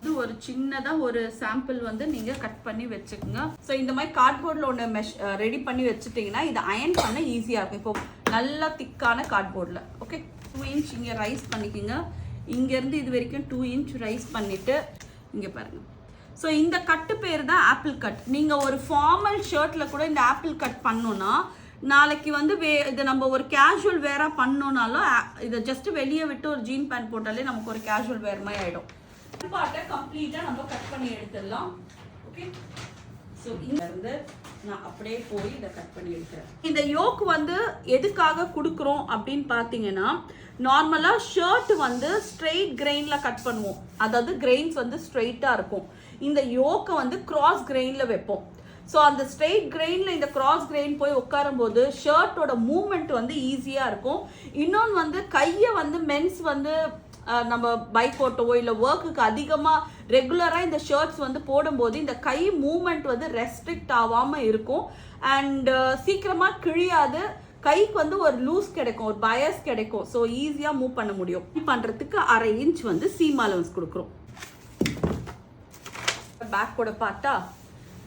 இது ஒரு சின்னதா ஒரு சாம்பிள் வந்து நீங்க கட் பண்ணி வச்சுக்கோங்க. ஸோ இந்த மாதிரி கார்ட்போர்டில் ஒன்று ரெடி பண்ணி வச்சுட்டிங்கன்னா இது அயன் பண்ண ஈஸியாக இருக்கும். இப்போ நல்லா திக்கான கார்ட்போர்டில் ஓகே 2 இன்ச் இங்கே ரைஸ் பண்ணிக்கோங்க. இங்கேருந்து இது வரைக்கும் 2 இன்ச் ரைஸ் பண்ணிவிட்டு இங்கே பாருங்கள். ஸோ இந்த கட்டு பேர் தான் ஆப்பிள் கட். நீங்கள் ஒரு ஃபார்மல் ஷர்ட்டில் கூட இந்த ஆப்பிள் கட் பண்ணோன்னா நாளைக்கு வந்து இதை நம்ம ஒரு கேஷுவல் வேராக பண்ணோன்னாலும் இதை ஜஸ்ட்டு வெளியே விட்டு ஒரு ஜீன் பேண்ட் போட்டாலே நமக்கு ஒரு கேஷுவல் வேர் மாதிரி ஆகிடும். பார்ட்டை கம்ப்ளீட்டாக நம்ம கட் பண்ணி எடுத்துடலாம். ஓகே ஸோ இங்கேருந்து நான் அப்படியே போய் இதை கட் பண்ணி எடுக்கிறேன். இந்த யோக் வந்து எதுக்காக கொடுக்குறோம் அப்படின்னு பார்த்தீங்கன்னா நார்மலாக ஷர்ட் வந்து ஸ்ட்ரெயிட் கிரெயினில் கட் பண்ணுவோம். அதாவது கிரெயின்ஸ் வந்து ஸ்ட்ரெயிட்டாக இருக்கும். இந்த யோக்கை வந்து கிராஸ் கிரெயினில் வைப்போம். ஸோ அந்த ஸ்ட்ரெயிட் கிரெயினில் இந்த கிராஸ் கிரெயின் போய் உட்காரும் போது ஷர்ட்டோட மூவ்மெண்ட் வந்து ஈஸியாக இருக்கும். இன்னொன்று வந்து கையை வந்து மென்ஸ் வந்து நம்ம பைக் ஓட்டவோ இல்லை ஒர்க்குக்கு அதிகமாக ரெகுலராக இந்த ஷர்ட்ஸ் வந்து போடும்போது இந்த கை மூமெண்ட் வந்து ரெஸ்ட்ரிக்ட் ஆகாமல் இருக்கும். அண்ட் சீக்கிரமாக கிழியாது. கைக்கு வந்து ஒரு லூஸ் கிடைக்கும், ஒரு பயஸ் கிடைக்கும். ஸோ ஈஸியாக மூவ் பண்ண முடியும். பண்ணுறதுக்கு 1/2 இன்ச் வந்து சீம் அலவன்ஸ் கொடுக்குறோம். பேக்கோட பார்த்தா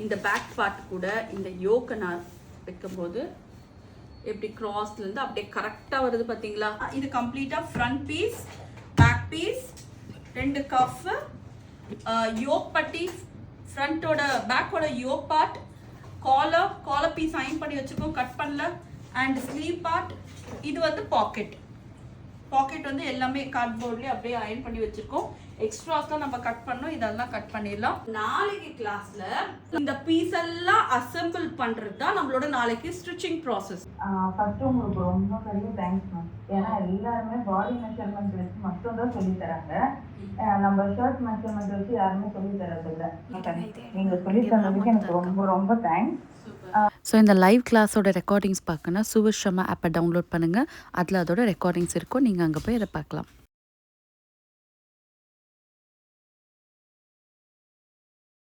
இந்த பேக் பார்ட் கூட இந்த யோக்கை நான் வைக்கும்போது எப்படி கிராஸ்லேருந்து அப்படியே கரெக்டாக வருது பார்த்தீங்களா? இது கம்ப்ளீட்டாக front piece, back piece, 2 cuff, yoke பட்டி, ஃப்ரண்ட்டோட பேக்கோட yoke part, collar piece iron பண்ணி வச்சுருக்கோம், கட் பண்ணல. And sleeve part. இது வந்து பாக்கெட் வந்து எல்லாமே கார்ட்போர்ட்லேயே அப்படியே அயன் பண்ணி வச்சுருக்கோம். எக்ஸ்ட்ராஸ்லாம் நம்ம கட் பண்ணோம், இதெல்லாம் கட் பண்ணிடலாம். நாளைக்கு கிளாஸ்ல இந்த பீஸ் எல்லாம் அசெம்பிள் பண்றது தான் நம்மளோட நாளைக்கு ஸ்டிச்சிங் ப்ராசஸ். ஃபர்ஸ்ட் உங்களுக்கு ரொம்ப பெரிய தேங்க்ஸ் மேம். ஏன்னா எல்லாருமே பாடி மெஷர்மெண்ட் வச்சு மட்டும் தான் சொல்லி தராங்க. நம்ம ஷர்ட் மெஷர்மெண்ட் வச்சு யாருமே சொல்லி தரது இல்லை. நீங்க சொல்லி தந்ததுக்கு எனக்கு ரொம்ப ரொம்ப தேங்க்ஸ். ஸோ இந்த லைவ் கிளாஸோட ரெக்கார்டிங்ஸ் பார்க்கணுன்னா சுவிஷமா ஆப்பை டவுன்லோட் பண்ணுங்கள். அதில் அதோட ரெக்கார்டிங்ஸ் இருக்கும். நீங்கள் அங்கே போய் அதை பார்க்கலாம்.